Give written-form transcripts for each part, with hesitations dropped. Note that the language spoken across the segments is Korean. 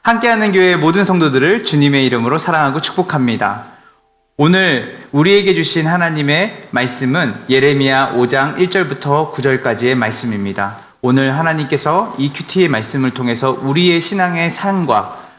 함께하는 교회 모든 성도들을 주님의 이름으로 사랑하고 축복합니다. 오늘 우리에게 주신 하나님의 말씀은 예레미야 5장 1절부터 9절까지의 말씀입니다. 오늘 하나님께서 이 큐티의 말씀을 통해서 우리의 신앙의 삶과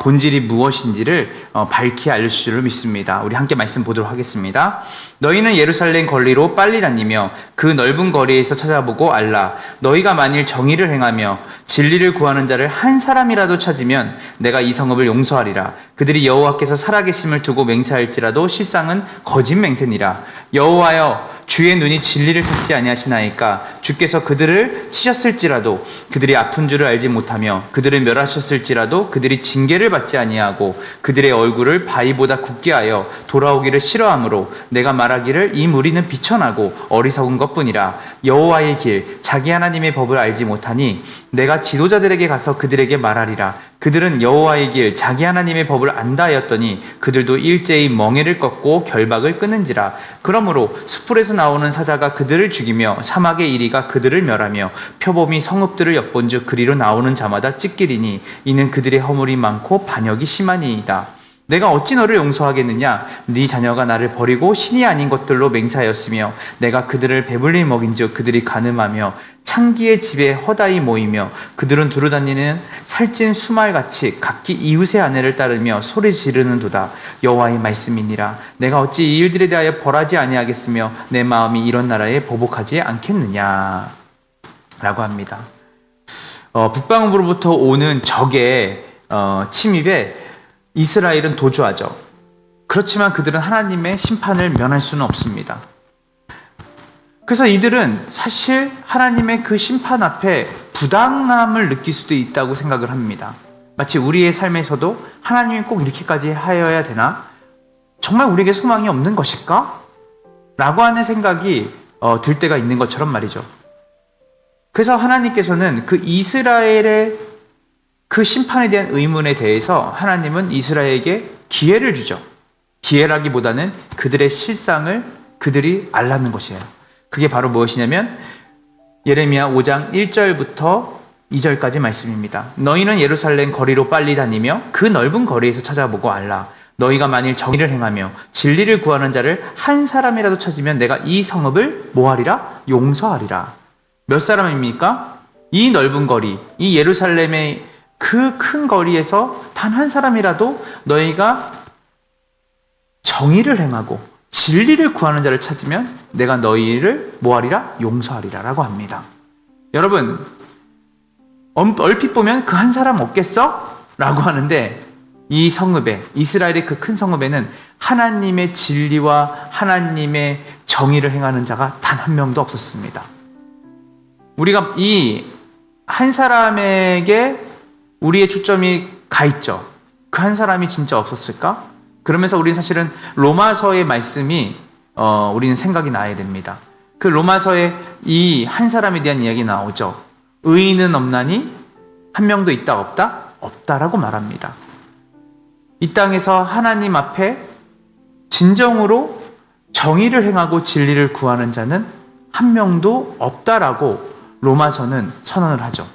본질이 무엇인지를 밝히 알려주실 줄 믿습니다. 우리 함께 말씀 보도록 하겠습니다. 너희는 예루살렘 거리로 빨리 다니며 그 넓은 거리에서 찾아보고 알라. 너희가 만일 정의를 행하며 진리를 구하는 자를 한 사람이라도 찾으면 내가 이 성읍을 용서하리라. 그들이 여호와께서 살아계심을 두고 맹세할지라도 실상은 거짓 맹세니라. 여호와여, 주의 눈이 진리를 찾지 아니하시나이까. 주께서 그들을 치셨을지라도 그들이 아픈 줄을 알지 못하며 그들을 멸하셨을지라도 그들이 징계를 받지 아니하고 그들의 얼굴을 바위보다 굳게 하여 돌아오기를 싫어하므로 내가 말하기를 이 무리는 비천하고 어리석은 것뿐이라. 여호와의 길 자기 하나님의 법을 알지 못하니 내가 지도자들에게 가서 그들에게 말하리라. 그들은 여호와의 길 자기 하나님의 법을 안다 하였더니 그들도 일제히 멍에를 꺾고 결박을 끊은지라. 그러므로 숯불에서 나오는 사자가 그들을 죽이며 사막의 이리가 그들을 멸하며 표범이 성읍들을 엿본즉 그리로 나오는 자마다 찢기리니 이는 그들의 허물이 많고 반역이 심하니이다. 내가 어찌 너를 용서하겠느냐? 네 자녀가 나를 버리고 신이 아닌 것들로 맹세하였으며 내가 그들을 배불리 먹인즉 그들이 간음하며 창기의 집에 허다히 모이며 그들은 두루다니는 살찐 수말같이 각기 이웃의 아내를 따르며 소리 지르는도다. 여호와의 말씀이니라. 내가 어찌 이 일들에 대하여 벌하지 아니하겠으며 내 마음이 이런 나라에 보복하지 않겠느냐? 라고 합니다. 북방으로부터 오는 적의 침입에 이스라엘은 도주하죠. 그렇지만 그들은 하나님의 심판을 면할 수는 없습니다. 그래서 이들은 사실 하나님의 그 심판 앞에 부당함을 느낄 수도 있다고 생각을 합니다. 마치 우리의 삶에서도 하나님이 꼭 이렇게까지 하여야 되나? 정말 우리에게 소망이 없는 것일까? 라고 하는 생각이 들 때가 있는 것처럼 말이죠. 그래서 하나님께서는 그 이스라엘의 그 심판에 대한 의문에 대해서 하나님은 이스라엘에게 기회를 주죠. 기회라기보다는 그들의 실상을 그들이 알라는 것이에요. 그게 바로 무엇이냐면 예레미야 5장 1절부터 2절까지 말씀입니다. 너희는 예루살렘 거리로 빨리 다니며 그 넓은 거리에서 찾아보고 알라. 너희가 만일 정의를 행하며 진리를 구하는 자를 한 사람이라도 찾으면 내가 이 성읍을 뭐하리라? 용서하리라. 몇 사람입니까? 이 넓은 거리, 이 예루살렘의 그 큰 거리에서 단 한 사람이라도 너희가 정의를 행하고 진리를 구하는 자를 찾으면 내가 너희를 뭐하리라? 용서하리라 라고 합니다. 여러분, 얼핏 보면 그 한 사람 없겠어? 라고 하는데 이 성읍에, 이스라엘의 그 큰 성읍에는 하나님의 진리와 하나님의 정의를 행하는 자가 단 한 명도 없었습니다. 우리가 이 한 사람에게 우리의 초점이 가 있죠. 그 한 사람이 진짜 없었을까? 그러면서 우리는 사실은 로마서의 말씀이 우리는 생각이 나야 됩니다. 그 로마서에 이 한 사람에 대한 이야기 나오죠. 의인은 없나니 한 명도 있다 없다? 없다라고 말합니다. 이 땅에서 하나님 앞에 진정으로 정의를 행하고 진리를 구하는 자는 한 명도 없다라고 로마서는 선언을 하죠.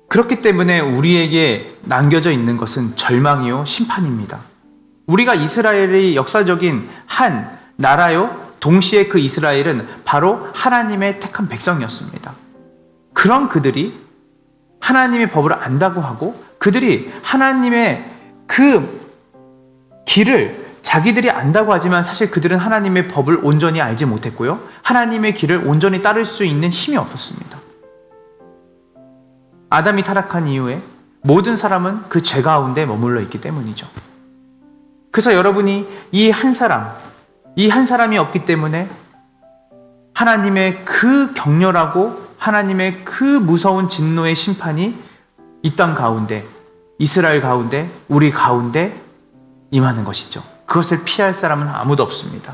그렇기 때문에 우리에게 남겨져 있는 것은 절망이요 심판입니다. 우리가 이스라엘의 역사적인 한 나라요, 동시에 그 이스라엘은 바로 하나님의 택한 백성이었습니다. 그런 그들이 하나님의 법을 안다고 하고 그들이 하나님의 그 길을 자기들이 안다고 하지만 사실 그들은 하나님의 법을 온전히 알지 못했고요. 하나님의 길을 온전히 따를 수 있는 힘이 없었습니다. 아담이 타락한 이후에 모든 사람은 그 죄 가운데 머물러 있기 때문이죠. 그래서 여러분이 이 한 사람이 없기 때문에 하나님의 그 격렬하고 하나님의 그 무서운 진노의 심판이 이 땅 가운데, 이스라엘 가운데, 우리 가운데 임하는 것이죠. 그것을 피할 사람은 아무도 없습니다.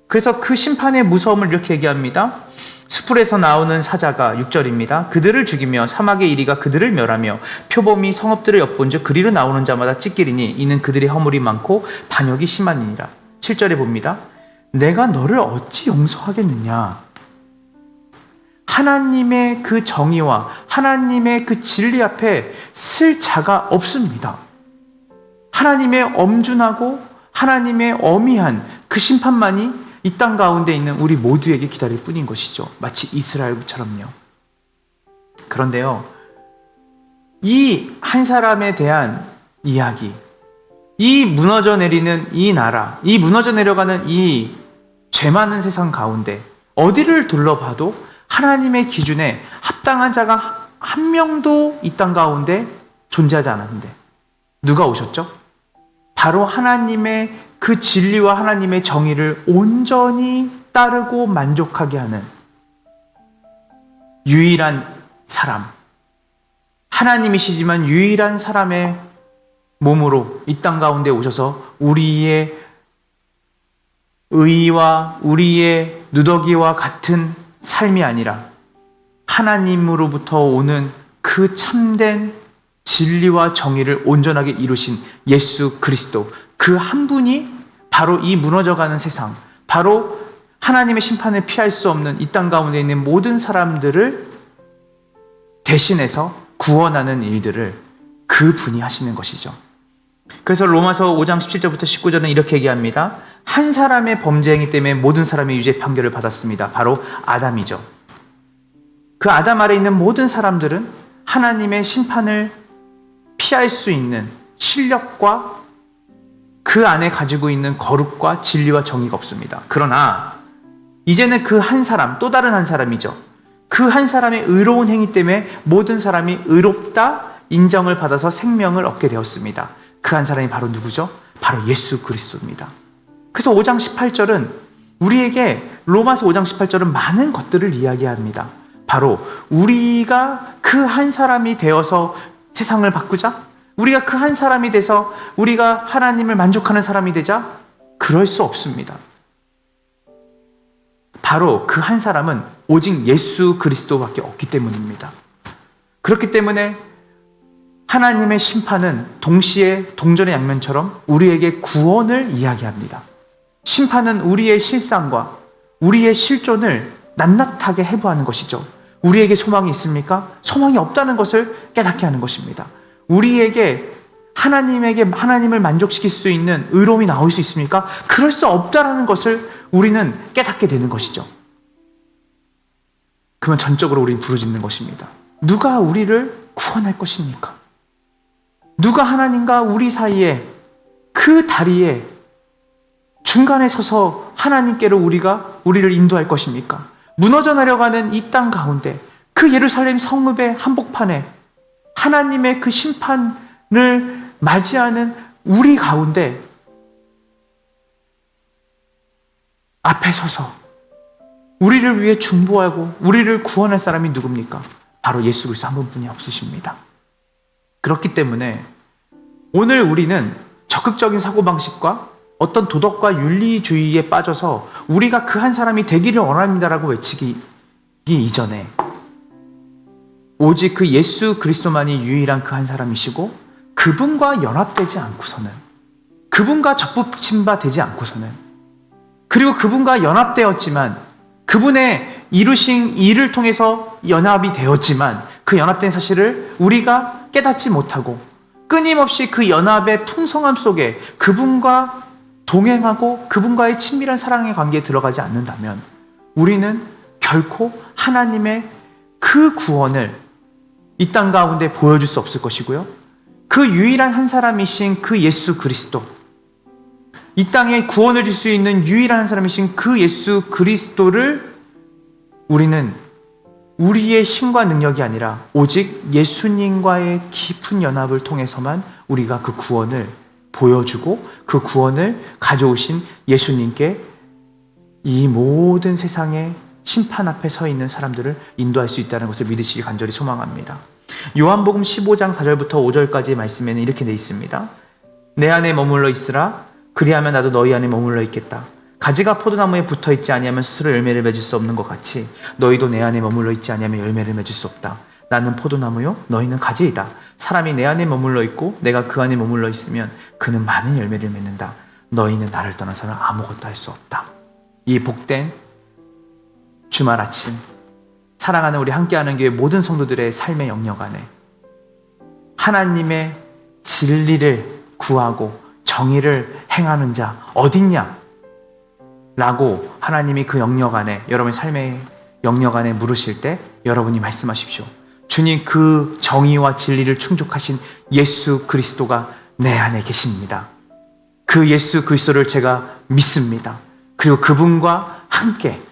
그래서 그 심판의 무서움을 이렇게 얘기합니다. 숯불에서 나오는 사자가 6절입니다. 그들을 죽이며 사막의 이리가 그들을 멸하며 표범이 성읍들을 엿본즉 그리로 나오는 자마다 찢기리니 이는 그들의 허물이 많고 반역이 심하니라. 7절에 봅니다. 내가 너를 어찌 용서하겠느냐? 하나님의 그 정의와 하나님의 그 진리 앞에 쓸 자가 없습니다. 하나님의 엄준하고 하나님의 엄의한 그 심판만이 이 땅 가운데 있는 우리 모두에게 기다릴 뿐인 것이죠. 마치 이스라엘처럼요. 그런데요, 이 한 사람에 대한 이야기, 이 무너져 내리는 이 나라, 이 무너져 내려가는 이 죄 많은 세상 가운데 어디를 둘러봐도 하나님의 기준에 합당한 자가 한 명도 이 땅 가운데 존재하지 않았는데 누가 오셨죠? 바로 하나님의 그 진리와 하나님의 정의를 온전히 따르고 만족하게 하는 유일한 사람, 하나님이시지만 유일한 사람의 몸으로 이 땅 가운데 오셔서 우리의 의와 우리의 누더기와 같은 삶이 아니라 하나님으로부터 오는 그 참된 진리와 정의를 온전하게 이루신 예수 그리스도, 그 한 분이 바로 이 무너져가는 세상, 바로 하나님의 심판을 피할 수 없는 이 땅 가운데 있는 모든 사람들을 대신해서 구원하는 일들을 그 분이 하시는 것이죠. 그래서 로마서 5장 17절부터 19절은 이렇게 얘기합니다. 한 사람의 범죄 행위 때문에 모든 사람이 유죄 판결을 받았습니다. 바로 아담이죠. 그 아담 아래 있는 모든 사람들은 하나님의 심판을 피할 수 있는 실력과 그 안에 가지고 있는 거룩과 진리와 정의가 없습니다. 그러나 이제는 그 한 사람, 또 다른 한 사람이죠. 그 한 사람의 의로운 행위 때문에 모든 사람이 의롭다 인정을 받아서 생명을 얻게 되었습니다. 그 한 사람이 바로 누구죠? 바로 예수 그리스도입니다. 그래서 5장 18절은 우리에게, 로마서 5장 18절은 많은 것들을 이야기합니다. 바로 우리가 그 한 사람이 되어서 세상을 바꾸자? 우리가 그 한 사람이 돼서 우리가 하나님을 만족하는 사람이 되자? 그럴 수 없습니다. 바로 그 한 사람은 오직 예수 그리스도밖에 없기 때문입니다. 그렇기 때문에 하나님의 심판은 동시에 동전의 양면처럼 우리에게 구원을 이야기합니다. 심판은 우리의 실상과 우리의 실존을 낱낱하게 해부하는 것이죠. 우리에게 소망이 있습니까? 소망이 없다는 것을 깨닫게 하는 것입니다. 우리에게 하나님을 만족시킬 수 있는 의로움이 나올 수 있습니까? 그럴 수 없다는 것을 우리는 깨닫게 되는 것이죠. 그러면 전적으로 우리는 부르짖는 것입니다. 누가 우리를 구원할 것입니까? 누가 하나님과 우리 사이에 그 다리에 중간에 서서 하나님께로 우리를 인도할 것입니까? 무너져 내려가는 이 땅 가운데 그 예루살렘 성읍의 한복판에 하나님의 그 심판을 맞이하는 우리 가운데 앞에 서서 우리를 위해 중보하고 우리를 구원할 사람이 누굽니까? 바로 예수 그리스도 한 분뿐이 없으십니다. 그렇기 때문에 오늘 우리는 적극적인 사고방식과 어떤 도덕과 윤리주의에 빠져서 우리가 그 한 사람이 되기를 원합니다라고 외치기 이전에 오직 그 예수 그리스도만이 유일한 그 한 사람이시고 그분과 연합되지 않고서는, 그분과 접붙임 바 되지 않고서는, 그리고 그분과 연합되었지만 그분의 이루신 일을 통해서 연합이 되었지만 그 연합된 사실을 우리가 깨닫지 못하고 끊임없이 그 연합의 풍성함 속에 그분과 동행하고 그분과의 친밀한 사랑의 관계에 들어가지 않는다면 우리는 결코 하나님의 그 구원을 이 땅 가운데 보여줄 수 없을 것이고요. 그 유일한 한 사람이신 그 예수 그리스도, 이 땅에 구원을 줄 수 있는 유일한 한 사람이신 그 예수 그리스도를 우리는 우리의 힘과 능력이 아니라 오직 예수님과의 깊은 연합을 통해서만 우리가 그 구원을 보여주고 그 구원을 가져오신 예수님께 이 모든 세상의 심판 앞에 서 있는 사람들을 인도할 수 있다는 것을 믿으시기 간절히 소망합니다. 요한복음 15장 4절부터 5절까지의 말씀에는 이렇게 되어 있습니다. 내 안에 머물러 있으라. 그리하면 나도 너희 안에 머물러 있겠다. 가지가 포도나무에 붙어있지 아니하면 스스로 열매를 맺을 수 없는 것 같이 너희도 내 안에 머물러 있지 아니하면 열매를 맺을 수 없다. 나는 포도나무요 너희는 가지이다. 사람이 내 안에 머물러 있고 내가 그 안에 머물러 있으면 그는 많은 열매를 맺는다. 너희는 나를 떠나서는 아무것도 할 수 없다. 이 복된 주말 아침 사랑하는 우리 함께하는 교회 모든 성도들의 삶의 영역 안에 하나님의 진리를 구하고 정의를 행하는 자 어딨냐? 라고 하나님이 그 영역 안에, 여러분의 삶의 영역 안에 물으실 때 여러분이 말씀하십시오. 주님, 그 정의와 진리를 충족하신 예수 그리스도가 내 안에 계십니다. 그 예수 그리스도를 제가 믿습니다. 그리고 그분과 함께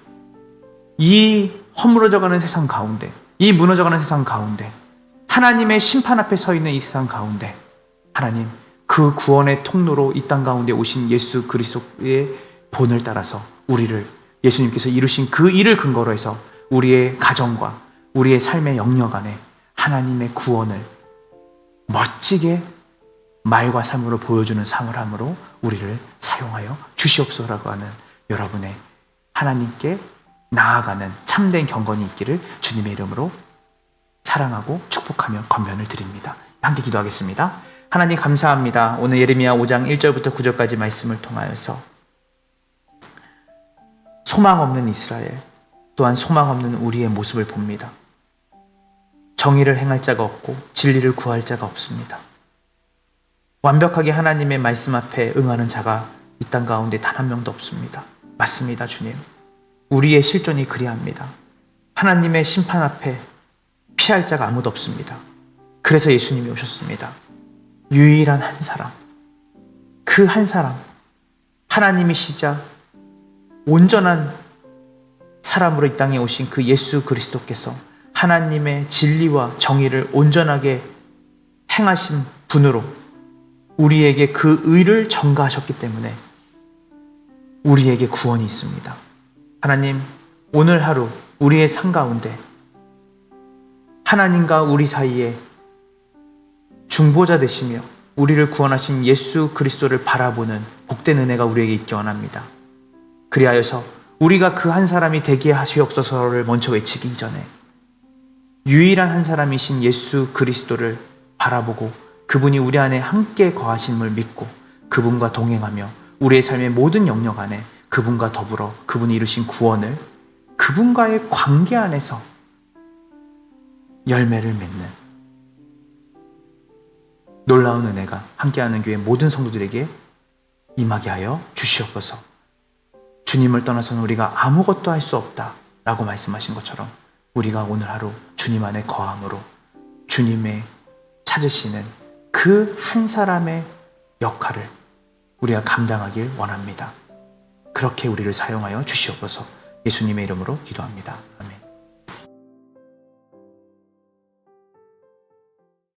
이 허물어져가는 세상 가운데, 이 무너져가는 세상 가운데, 하나님의 심판 앞에 서 있는 이 세상 가운데 하나님, 그 구원의 통로로 이 땅 가운데 오신 예수 그리스도의 본을 따라서 우리를, 예수님께서 이루신 그 일을 근거로 해서 우리의 가정과 우리의 삶의 영역 안에 하나님의 구원을 멋지게 말과 삶으로 보여주는 사물함으로 우리를 사용하여 주시옵소서라고 하는 여러분의 하나님께 나아가는 참된 경건이 있기를 주님의 이름으로 사랑하고 축복하며 권면을 드립니다. 함께 기도하겠습니다. 하나님 감사합니다. 오늘 예레미야 5장 1절부터 9절까지 말씀을 통하여서 소망 없는 이스라엘, 또한 소망 없는 우리의 모습을 봅니다. 정의를 행할 자가 없고 진리를 구할 자가 없습니다. 완벽하게 하나님의 말씀 앞에 응하는 자가 이 땅 가운데 단 한 명도 없습니다. 맞습니다, 주님. 우리의 실존이 그리합니다. 하나님의 심판 앞에 피할 자가 아무도 없습니다. 그래서 예수님이 오셨습니다. 유일한 한 사람, 그 한 사람, 하나님이시자 온전한 사람으로 이 땅에 오신 그 예수 그리스도께서 하나님의 진리와 정의를 온전하게 행하신 분으로 우리에게 그 의를 전가하셨기 때문에 우리에게 구원이 있습니다. 하나님, 오늘 하루 우리의 삶 가운데 하나님과 우리 사이에 중보자 되시며 우리를 구원하신 예수 그리스도를 바라보는 복된 은혜가 우리에게 있기 원합니다. 그리하여서 우리가 그 한 사람이 되게 하시옵소서를 먼저 외치기 이전에 유일한 한 사람이신 예수 그리스도를 바라보고 그분이 우리 안에 함께 거하심을 믿고 그분과 동행하며 우리의 삶의 모든 영역 안에 그분과 더불어 그분이 이루신 구원을 그분과의 관계 안에서 열매를 맺는 놀라운 은혜가 함께하는 교회 모든 성도들에게 임하게 하여 주시옵소서. 주님을 떠나서는 우리가 아무것도 할 수 없다라고 말씀하신 것처럼 우리가 오늘 하루 주님 안에 거함으로 주님의 찾으시는 그 한 사람의 역할을 우리가 감당하길 원합니다. 그렇게 우리를 사용하여 주시옵소서. 예수님의 이름으로 기도합니다. 아멘.